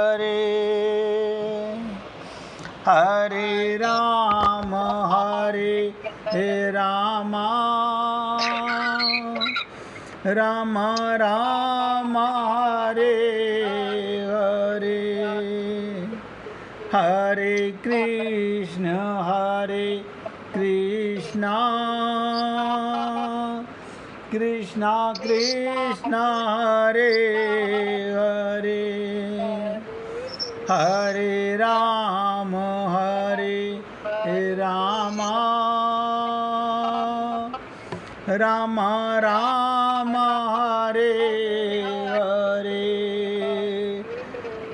हरे हरे राम राम राम हरे हरे हरे कृष्ण कृष्ण कृष्ण हरे हरे हरे राम राम राम हरे हरे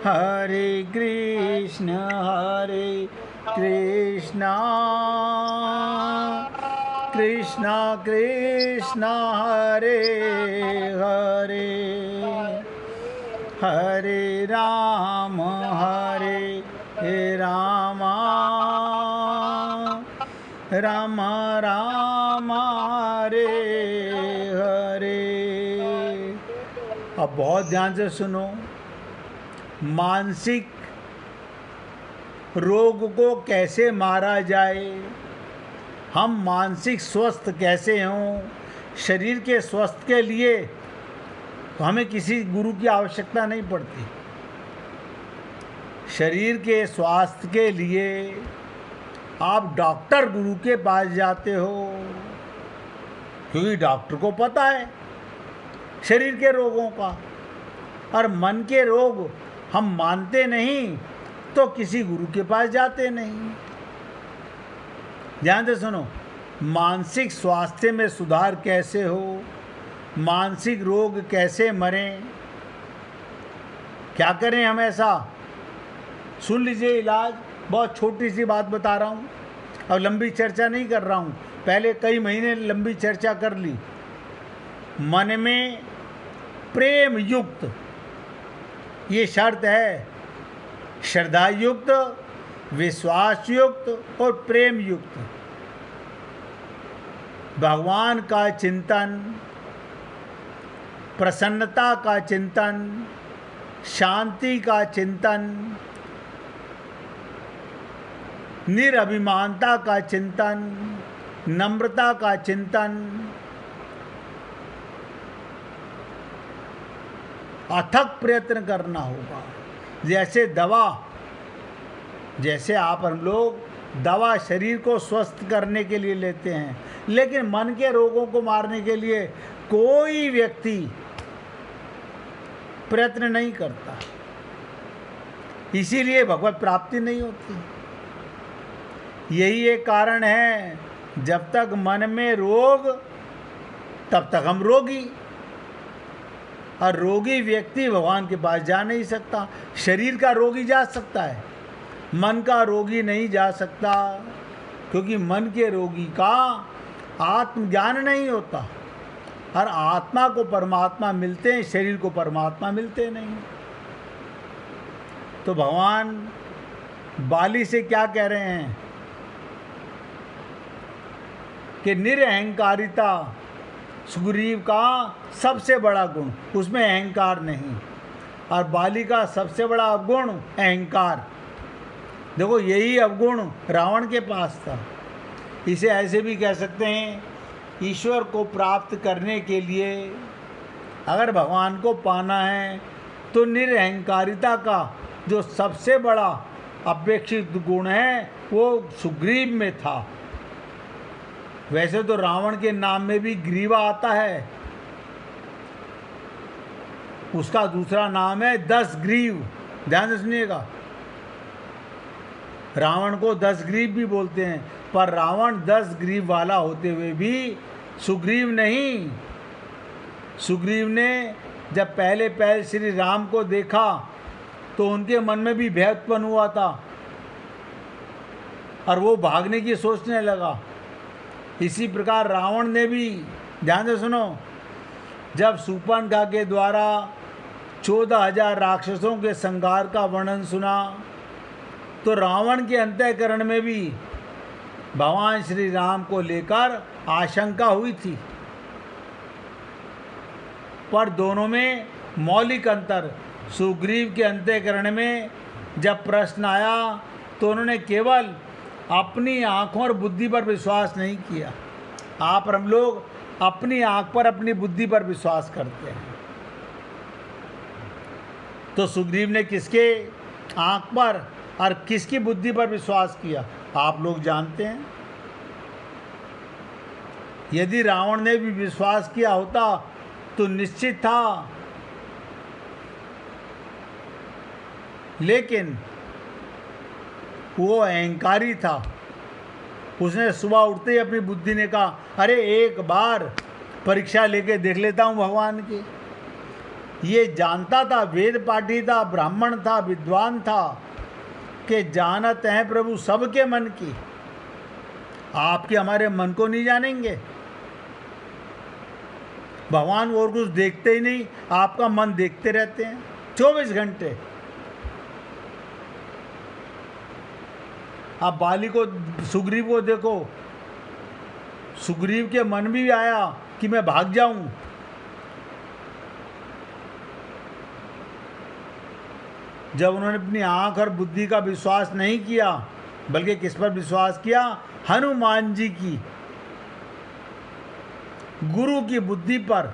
हरे कृष्ण कृष्ण कृष्ण हरे हरे हरे राम राम राम हरे हरे। अब बहुत ध्यान से सुनो। मानसिक रोग को कैसे मारा जाए, हम मानसिक स्वस्थ कैसे हों, शरीर के स्वस्थ के लिए तो हमें किसी गुरु की आवश्यकता नहीं पड़ती। शरीर के स्वास्थ्य के लिए आप डॉक्टर गुरु के पास जाते हो, क्योंकि डॉक्टर को पता है शरीर के रोगों का। और मन के रोग हम मानते नहीं तो किसी गुरु के पास जाते नहीं। ध्यान से सुनो। मानसिक स्वास्थ्य में सुधार कैसे हो, मानसिक रोग कैसे मरें, क्या करें हम ऐसा, सुन लीजिए। इलाज बहुत छोटी सी बात बता रहा हूँ, अब लंबी चर्चा नहीं कर रहा हूँ। पहले कई महीने लंबी चर्चा कर ली। मन में प्रेम युक्त, ये शर्त है, श्रद्धा युक्त, विश्वास युक्त और प्रेम युक्त भगवान का चिंतन, प्रसन्नता का चिंतन, शांति का चिंतन, निरभिमानता का चिंतन, नम्रता का चिंतन, अथक प्रयत्न करना होगा। जैसे दवा, जैसे हम लोग दवा शरीर को स्वस्थ करने के लिए लेते हैं, लेकिन मन के रोगों को मारने के लिए कोई व्यक्ति प्रयत्न नहीं करता, इसीलिए भगवत प्राप्ति नहीं होती। यही एक कारण है, जब तक मन में रोग तब तक हम रोगी, और रोगी व्यक्ति भगवान के पास जा नहीं सकता। शरीर का रोगी जा सकता है, मन का रोगी नहीं जा सकता, क्योंकि मन के रोगी का आत्मज्ञान नहीं होता। और आत्मा को परमात्मा मिलते हैं, शरीर को परमात्मा मिलते नहीं। तो भगवान बाली से क्या कह रहे हैं कि निरअहंकारिता सुग्रीव का सबसे बड़ा गुण, उसमें अहंकार नहीं। और बाली का सबसे बड़ा अवगुण अहंकार। देखो, यही अवगुण रावण के पास था। इसे ऐसे भी कह सकते हैं, ईश्वर को प्राप्त करने के लिए अगर भगवान को पाना है तो निरअहंकारिता का जो सबसे बड़ा अपेक्षित गुण है वो सुग्रीव में था। वैसे तो रावण के नाम में भी ग्रीवा आता है, उसका दूसरा नाम है 10 ग्रीव। ध्यान से सुनिएगा, रावण को 10 ग्रीव भी बोलते हैं, पर रावण 10 ग्रीव वाला होते हुए भी सुग्रीव नहीं। सुग्रीव ने जब पहले श्री राम को देखा तो उनके मन में भी भय उत्पन्न हुआ था और वो भागने की सोचने लगा। इसी प्रकार रावण ने भी, ध्यान से सुनो, जब शूर्पणखा के द्वारा 14,000 राक्षसों के संहार का वर्णन सुना तो रावण के अंतःकरण में भी भगवान श्री राम को लेकर आशंका हुई थी। पर दोनों में मौलिक अंतर, सुग्रीव के अंतःकरण में जब प्रश्न आया तो उन्होंने केवल अपनी आंखों और बुद्धि पर विश्वास नहीं किया। आप और हम लोग अपनी आंख पर, अपनी बुद्धि पर विश्वास करते हैं। तो सुग्रीव ने किसके आंख पर और किसकी बुद्धि पर विश्वास किया, आप लोग जानते हैं। यदि रावण ने भी विश्वास किया होता तो निश्चित था, लेकिन वो अहंकारी था। उसने सुबह उठते ही अपनी बुद्धि ने कहा, अरे एक बार परीक्षा लेके देख लेता हूँ भगवान की। ये जानता था, वेद पाठी था, ब्राह्मण था, विद्वान था कि जानत हैं प्रभु सबके मन की। आपके हमारे मन को नहीं जानेंगे भगवान, और कुछ देखते ही नहीं, आपका मन देखते रहते हैं 24 घंटे। आप बाली को, सुग्रीव को देखो, सुग्रीव के मन में भी आया कि मैं भाग जाऊं, जब उन्होंने अपनी आंख और बुद्धि का विश्वास नहीं किया, बल्कि किस पर विश्वास किया, हनुमान जी की, गुरु की बुद्धि पर,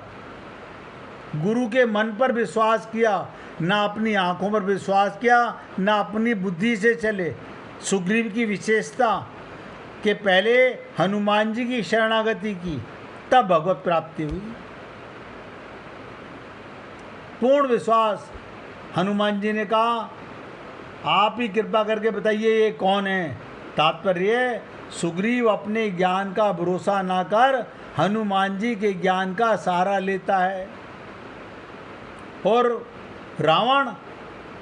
गुरु के मन पर विश्वास किया, ना अपनी आंखों पर विश्वास किया, ना अपनी बुद्धि से चले। सुग्रीव की विशेषता कि पहले हनुमान जी की शरणागति की, तब भगवत प्राप्ति हुई। पूर्ण विश्वास। हनुमान जी ने कहा, आप ही कृपा करके बताइए ये कौन है। तात्पर्य, सुग्रीव अपने ज्ञान का भरोसा ना कर हनुमान जी के ज्ञान का सहारा लेता है, और रावण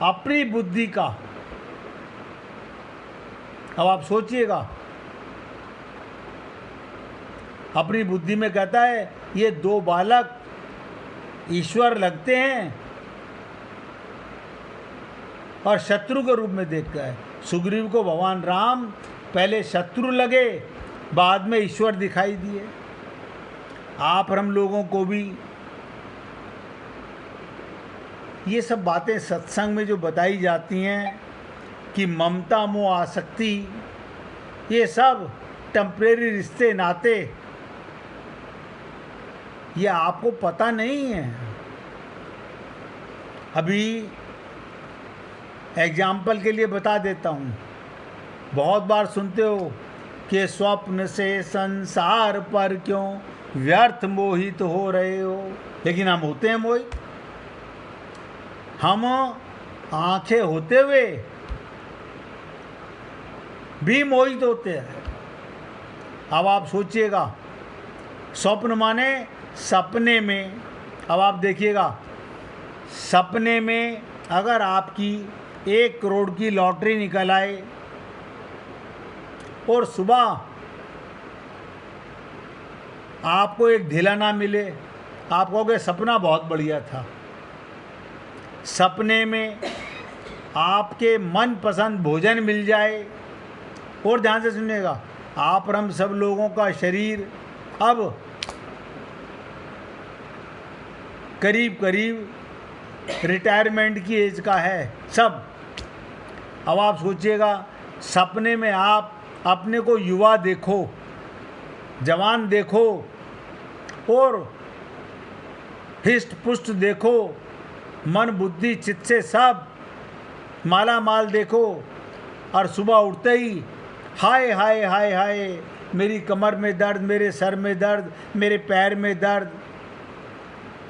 अपनी बुद्धि का। अब आप सोचिएगा, अपनी बुद्धि में कहता है ये दो बालक ईश्वर लगते हैं, और शत्रु के रूप में देखता है। सुग्रीव को भगवान राम पहले शत्रु लगे, बाद में ईश्वर दिखाई दिए। आप और हम लोगों को भी ये सब बातें सत्संग में जो बताई जाती हैं कि ममता, मोह, आसक्ति, ये सब टेम्परेरी रिश्ते नाते, ये आपको पता नहीं है। अभी एग्जाम्पल के लिए बता देता हूँ, बहुत बार सुनते हो कि स्वप्न से संसार पर क्यों व्यर्थ मोहित हो रहे हो, लेकिन हम होते हैं मोहित। हम आंखें होते हुए भी मोहित होते हैं। अब आप सोचिएगा, स्वप्न माने सपने में। अब आप देखिएगा, सपने में अगर आपकी 1 करोड़ की लॉटरी निकल आए और सुबह आपको एक ढीला ना मिले, आप कहोगे सपना बहुत बढ़िया था। सपने में आपके मनपसंद भोजन मिल जाए, और ध्यान से सुनिएगा, आप और हम सब लोगों का शरीर अब करीब करीब रिटायरमेंट की एज का है सब। अब आप सोचिएगा, सपने में आप अपने को युवा देखो, जवान देखो, और हिष्ट पुष्ट देखो, मन बुद्धि चित्त से सब माला माल देखो, और सुबह उठते ही हाय हाय हाय हाय, मेरी कमर में दर्द, मेरे सर में दर्द, मेरे पैर में दर्द,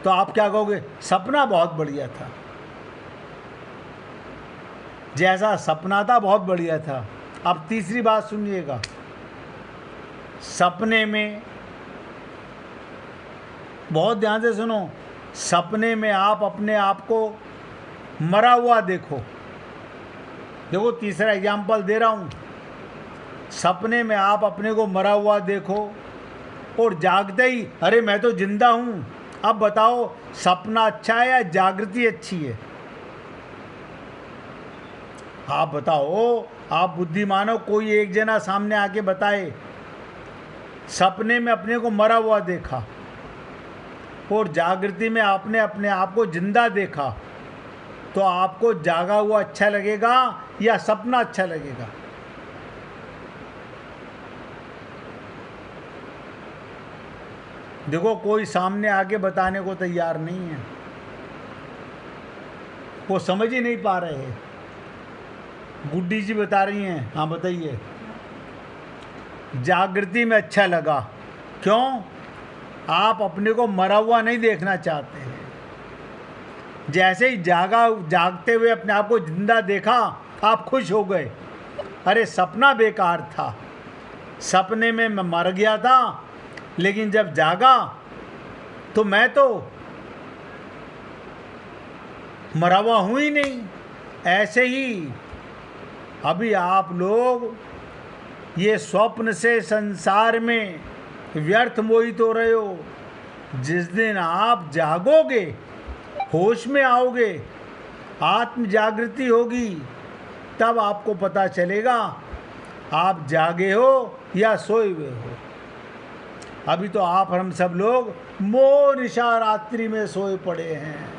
तो आप क्या कहोगे? सपना बहुत बढ़िया था। जैसा सपना था बहुत बढ़िया था। अब तीसरी बात सुनिएगा, सपने में, बहुत ध्यान से सुनो, सपने में आप अपने आप को मरा हुआ देखो। देखो, तीसरा एग्जाम्पल दे रहा हूँ। सपने में आप अपने को मरा हुआ देखो, और जागते ही अरे मैं तो जिंदा हूँ। अब बताओ, सपना अच्छा है या जागृति अच्छी है? आप बताओ, आप बुद्धिमान हो, कोई एक जना सामने आके बताए, सपने में अपने को मरा हुआ देखा और जागृति में आपने अपने आप को जिंदा देखा, तो आपको जागा हुआ अच्छा लगेगा या सपना अच्छा लगेगा? देखो, कोई सामने आके बताने को तैयार नहीं है, वो समझ ही नहीं पा रहे हैं। गुड्डी जी बता रही हैं। हाँ बताइए। जागृति में अच्छा लगा। क्यों? आप अपने को मरा हुआ नहीं देखना चाहते हैं। जैसे ही जागते हुए अपने आप को जिंदा देखा, आप खुश हो गए। अरे सपना बेकार था, सपने में मैं मर गया था, लेकिन जब जागा तो मैं तो मरा हुआ हूं ही नहीं। ऐसे ही अभी आप लोग ये स्वप्न से संसार में व्यर्थ मोहित हो रहे हो। जिस दिन आप जागोगे, होश में आओगे, आत्म जागृति होगी, तब आपको पता चलेगा आप जागे हो या सोए हुए हो। अभी तो आप हम सब लोग मोह निशा रात्रि में सोए पड़े हैं।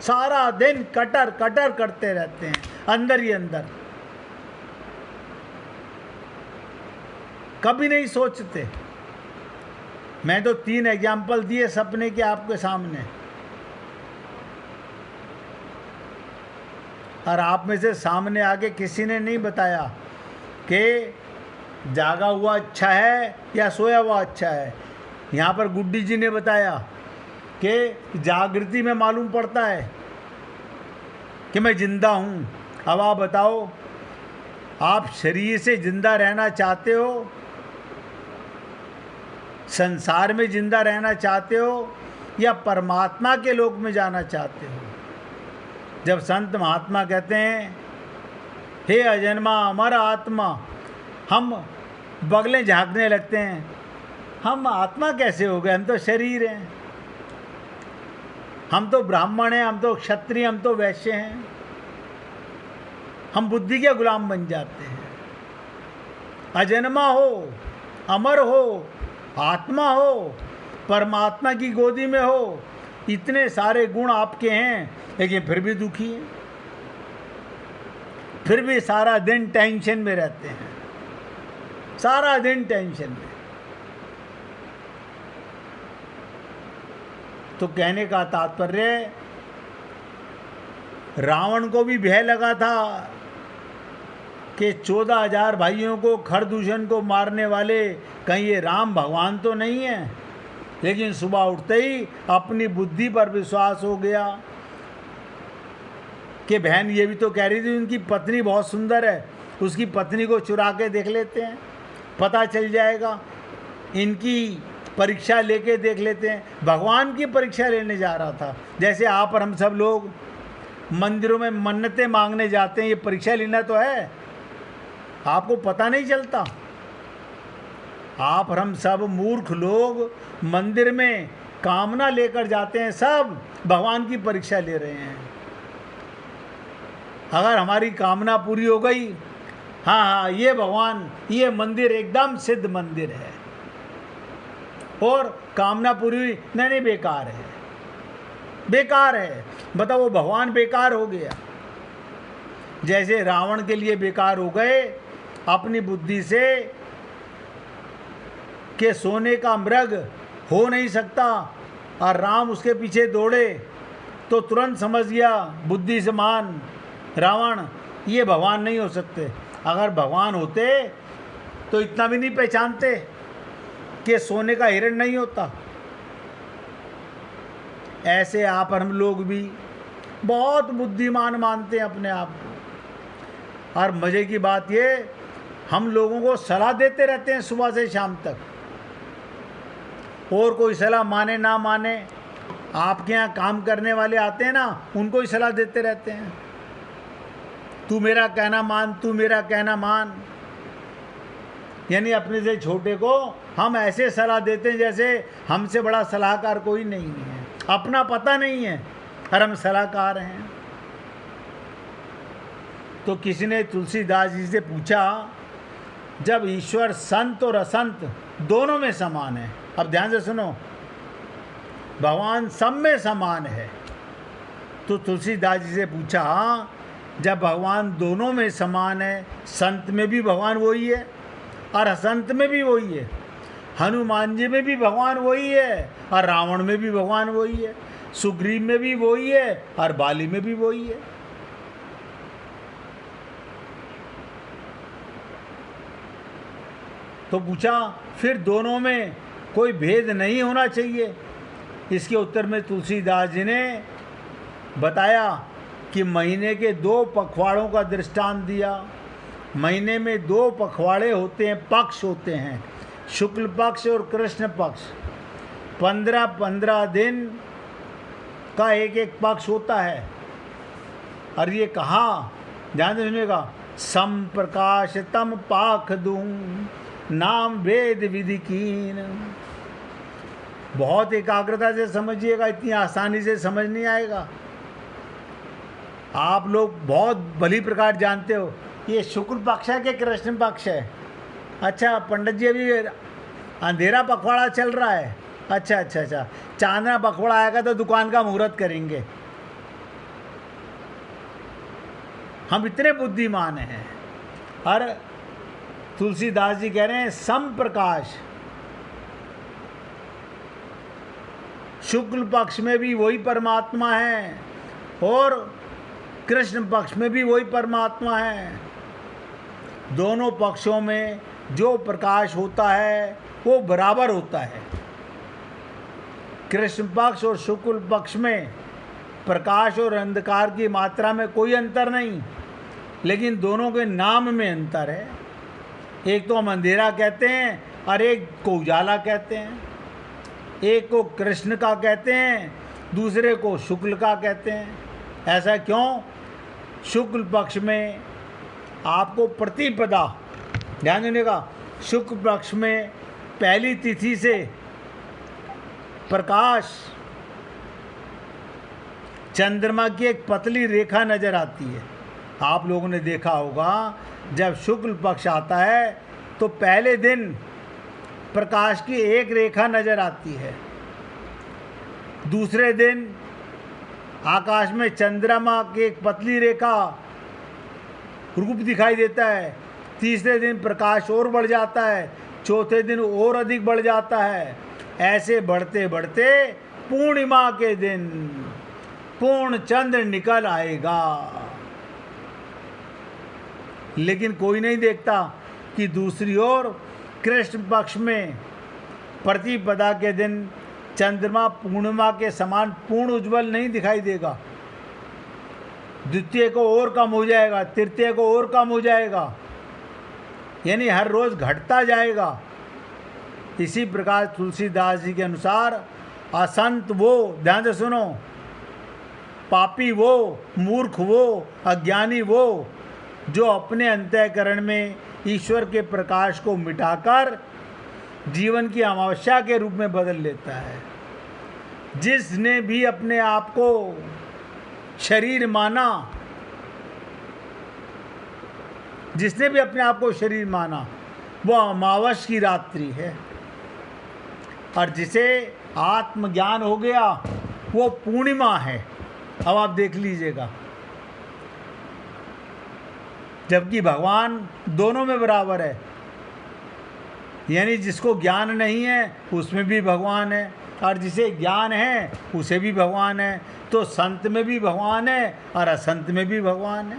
सारा दिन कटर कटर करते रहते हैं अंदर ही अंदर, कभी नहीं सोचते। मैं तो 3 एग्जाम्पल दिए सपने के आपके सामने, और आप में से सामने आके किसी ने नहीं बताया कि जागा हुआ अच्छा है या सोया हुआ अच्छा है। यहाँ पर गुड्डी जी ने बताया कि जागृति में मालूम पड़ता है कि मैं जिंदा हूँ। अब आप बताओ, आप शरीर से जिंदा रहना चाहते हो, संसार में जिंदा रहना चाहते हो, या परमात्मा के लोक में जाना चाहते हो? जब संत महात्मा कहते हैं हे अजन्मा अमर आत्मा, हम बगलें झांकने लगते हैं। हम आत्मा कैसे हो गए? हम तो शरीर हैं, हम तो ब्राह्मण हैं, हम तो क्षत्रिय, हम तो वैश्य हैं। हम बुद्धि के गुलाम बन जाते हैं। अजन्मा हो, अमर हो, आत्मा हो, परमात्मा की गोदी में हो, इतने सारे गुण आपके हैं, लेकिन फिर भी दुखी हैं, फिर भी सारा दिन टेंशन में रहते हैं, सारा दिन टेंशन में। तो कहने का तात्पर्य, रावण को भी भय लगा था कि 14,000 भाइयों को, खरदूषण को मारने वाले कहीं ये राम भगवान तो नहीं है। लेकिन सुबह उठते ही अपनी बुद्धि पर विश्वास हो गया कि बहन ये भी तो कह रही थी उनकी पत्नी बहुत सुंदर है, उसकी पत्नी को चुरा के देख लेते हैं, पता चल जाएगा। इनकी परीक्षा लेके देख लेते हैं। भगवान की परीक्षा लेने जा रहा था। जैसे आप और हम सब लोग मंदिरों में मन्नतें मांगने जाते हैं, ये परीक्षा लेना तो है। आपको पता नहीं चलता। आप और हम सब मूर्ख लोग मंदिर में कामना लेकर जाते हैं, सब भगवान की परीक्षा ले रहे हैं। अगर हमारी कामना पूरी हो गई, हाँ ये भगवान, ये मंदिर एकदम सिद्ध मंदिर है, और कामना पूरी हुई, नहीं बेकार है, बेकार है। बताओ, वो भगवान बेकार हो गया। जैसे रावण के लिए बेकार हो गए अपनी बुद्धि से कि सोने का मृग हो नहीं सकता, और राम उसके पीछे दौड़े तो तुरंत समझ गया बुद्धिमान रावण, ये भगवान नहीं हो सकते। अगर भगवान होते तो इतना भी नहीं पहचानते कि सोने का हिरण नहीं होता। ऐसे आप और हम लोग भी बहुत बुद्धिमान मानते हैं अपने आप को। और मज़े की बात ये, हम लोगों को सलाह देते रहते हैं सुबह से शाम तक, और कोई सलाह माने ना माने, आपके यहाँ काम करने वाले आते हैं ना, उनको ही सलाह देते रहते हैं, तू मेरा कहना मान, तू मेरा कहना मान। यानी अपने से छोटे को हम ऐसे सलाह देते हैं जैसे हमसे बड़ा सलाहकार कोई नहीं है। अपना पता नहीं है और हम सलाहकार हैं। तो किसी ने तुलसीदास जी से पूछा, जब ईश्वर संत और असंत दोनों में समान है, अब ध्यान से सुनो, भगवान सब में समान है, तो तुलसीदास जी से पूछा, जब भगवान दोनों में समान है, संत में भी भगवान वही है और असंत में भी वही है, हनुमान जी में भी भगवान वही है और रावण में भी भगवान वही है, सुग्रीव में भी वही है और बाली में भी वही है। तो पूछा फिर दोनों में कोई भेद नहीं होना चाहिए? इसके उत्तर में तुलसीदास जी ने बताया कि महीने के 2 पखवाड़ों का दृष्टांत दिया। महीने में 2 पखवाड़े होते हैं, पक्ष होते हैं, शुक्ल पक्ष और कृष्ण पक्ष। 15-15 दिन का एक एक पक्ष होता है। और ये कहा, ध्यान से सुनिएगा, सम प्रकाश तम पाख दूं नाम वेद विधि कीन। बहुत एकाग्रता से समझिएगा, इतनी आसानी से समझ नहीं आएगा। आप लोग बहुत भली प्रकार जानते हो ये शुक्ल पक्ष है कि कृष्ण पक्ष है। अच्छा पंडित जी, अभी अंधेरा पखवाड़ा चल रहा है। अच्छा, चांदना पखवाड़ा आएगा तो दुकान का मुहूर्त करेंगे। हम इतने बुद्धिमान हैं। और तुलसीदास जी कह रहे हैं सम प्रकाश, शुक्ल पक्ष में भी वही परमात्मा है और कृष्ण पक्ष में भी वही परमात्मा है। दोनों पक्षों में जो प्रकाश होता है वो बराबर होता है। कृष्ण पक्ष और शुक्ल पक्ष में प्रकाश और अंधकार की मात्रा में कोई अंतर नहीं, लेकिन दोनों के नाम में अंतर है। एक तो हम अंधेरा कहते हैं और एक को उजाला कहते हैं। एक को कृष्ण का कहते हैं, दूसरे को शुक्ल का कहते हैं। ऐसा क्यों? शुक्ल पक्ष में आपको प्रतिपदा, ध्यान देने का, शुक्ल पक्ष में पहली तिथि से प्रकाश चंद्रमा की एक पतली रेखा नजर आती है। आप लोगों ने देखा होगा जब शुक्ल पक्ष आता है तो पहले दिन प्रकाश की एक रेखा नजर आती है, दूसरे दिन आकाश में चंद्रमा की एक पतली रेखा रूप दिखाई देता है, तीसरे दिन प्रकाश और बढ़ जाता है, चौथे दिन और अधिक बढ़ जाता है। ऐसे बढ़ते बढ़ते पूर्णिमा के दिन पूर्ण चंद्र निकल आएगा। लेकिन कोई नहीं देखता कि दूसरी ओर कृष्ण पक्ष में प्रतिपदा के दिन चंद्रमा पूर्णिमा के समान पूर्ण उज्जवल नहीं दिखाई देगा। द्वितीय को और कम हो जाएगा, तृतीय को और कम हो जाएगा, यानी हर रोज घटता जाएगा। इसी प्रकार तुलसीदास जी के अनुसार असंत वो, ध्यान से सुनो, पापी वो, मूर्ख वो, अज्ञानी वो जो अपने अंतःकरण में ईश्वर के प्रकाश को मिटाकर जीवन की अमावस्या के रूप में बदल लेता है। जिसने भी अपने आप को शरीर माना, जिसने भी अपने आप को शरीर माना, वो अमावस की रात्रि है। और जिसे आत्मज्ञान हो गया वो पूर्णिमा है। अब आप देख लीजिएगा, जबकि भगवान दोनों में बराबर है, यानी जिसको ज्ञान नहीं है उसमें भी भगवान है और जिसे ज्ञान है उसे भी भगवान है। तो संत में भी भगवान है और असंत में भी भगवान है।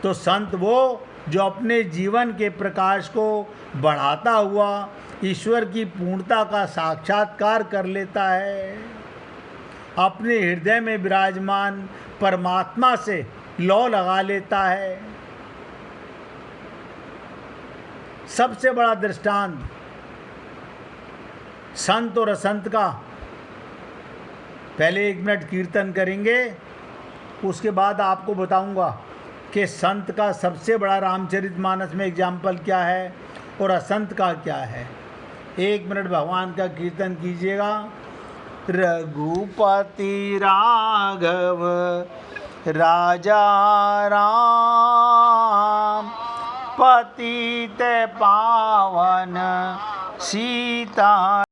तो संत वो जो अपने जीवन के प्रकाश को बढ़ाता हुआ ईश्वर की पूर्णता का साक्षात्कार कर लेता है, अपने हृदय में विराजमान परमात्मा से लौ लगा लेता है। सबसे बड़ा दृष्टांत संत और असंत का। पहले 1 मिनट कीर्तन करेंगे, उसके बाद आपको बताऊंगा कि संत का सबसे बड़ा रामचरितमानस में एग्जाम्पल क्या है और असंत का क्या है। 1 मिनट भगवान का कीर्तन कीजिएगा। रघुपति राघव राजा राम, पतित पावन सीता